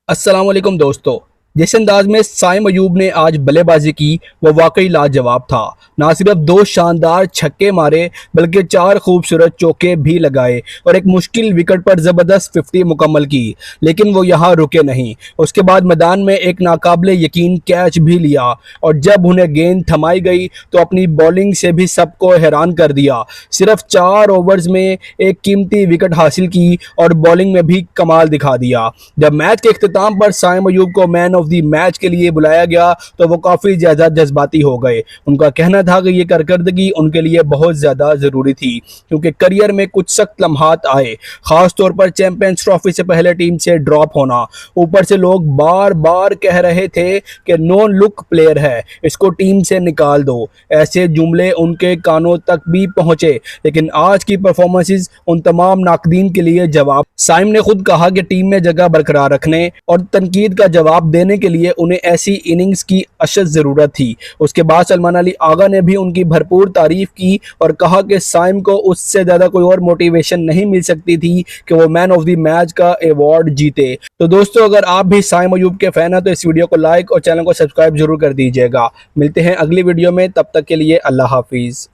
अस्सलाम वालेकुम दोस्तों। जिस अंदाज में साइम अयूब ने आज बल्लेबाजी की वो वाकई लाजवाब था। ना सिर्फ दो शानदार छक्के मारे बल्कि चार खूबसूरत चौके भी लगाए और एक मुश्किल विकेट पर ज़बरदस्त 50 मुकम्मल की। लेकिन वो यहाँ रुके नहीं। उसके बाद मैदान में एक नाकाबिले यकीन कैच भी लिया और जब उन्हें गेंद थमाई गई तो अपनी बॉलिंग से भी सबको हैरान कर दिया। सिर्फ 4 ओवर्स में एक कीमती विकेट हासिल की और बॉलिंग में भी कमाल दिखा दिया। जब मैच के इख्तिताम पर साइम अयूब को मैन ऑफ द मैच के लिए बुलाया गया तो वो काफ़ी ज़्यादा जज्बाती हो गए। उनका कहना था कि ये कारकर्दगी उनके लिए बहुत ज़्यादा ज़रूरी थी क्योंकि करियर में कुछ सख्त लम्हात आए, ख़ास तौर पर चैंपियंस ट्रॉफी से पहले टीम से ड्रॉप होना। ऊपर से लोग बार बार कह रहे थे कि नो लुक प्लेयर है, इसको टीम से निकाल दो। ऐसे जुमले उनके कानों तक भी पहुंचे, लेकिन आज की परफॉर्मेंसेस उन तमाम नाकदीन के लिए जवाब। साइम ने खुद कहा कि टीम में जगह बरकरार रखने और तनकीद का जवाब देने के लिए उन्हें ऐसी इनिंग्स की अशद ज़रूरत थी। उसके बाद सलमान अली आगा ने भी उनकी भरपूर तारीफ की और कहा कि साइम को उससे ज़्यादा कोई और मोटिवेशन नहीं मिल सकती थी कि वो मैन ऑफ द मैच का अवार्ड जीते। तो दोस्तों, अगर आप भी साइम अयूब के फ़ैन हैं तो इस वीडियो को लाइक और चैनल को सब्सक्राइब जरूर कर दीजिएगा। मिलते हैं अगली वीडियो में, तब तक के लिए अल्लाह हाफिज़।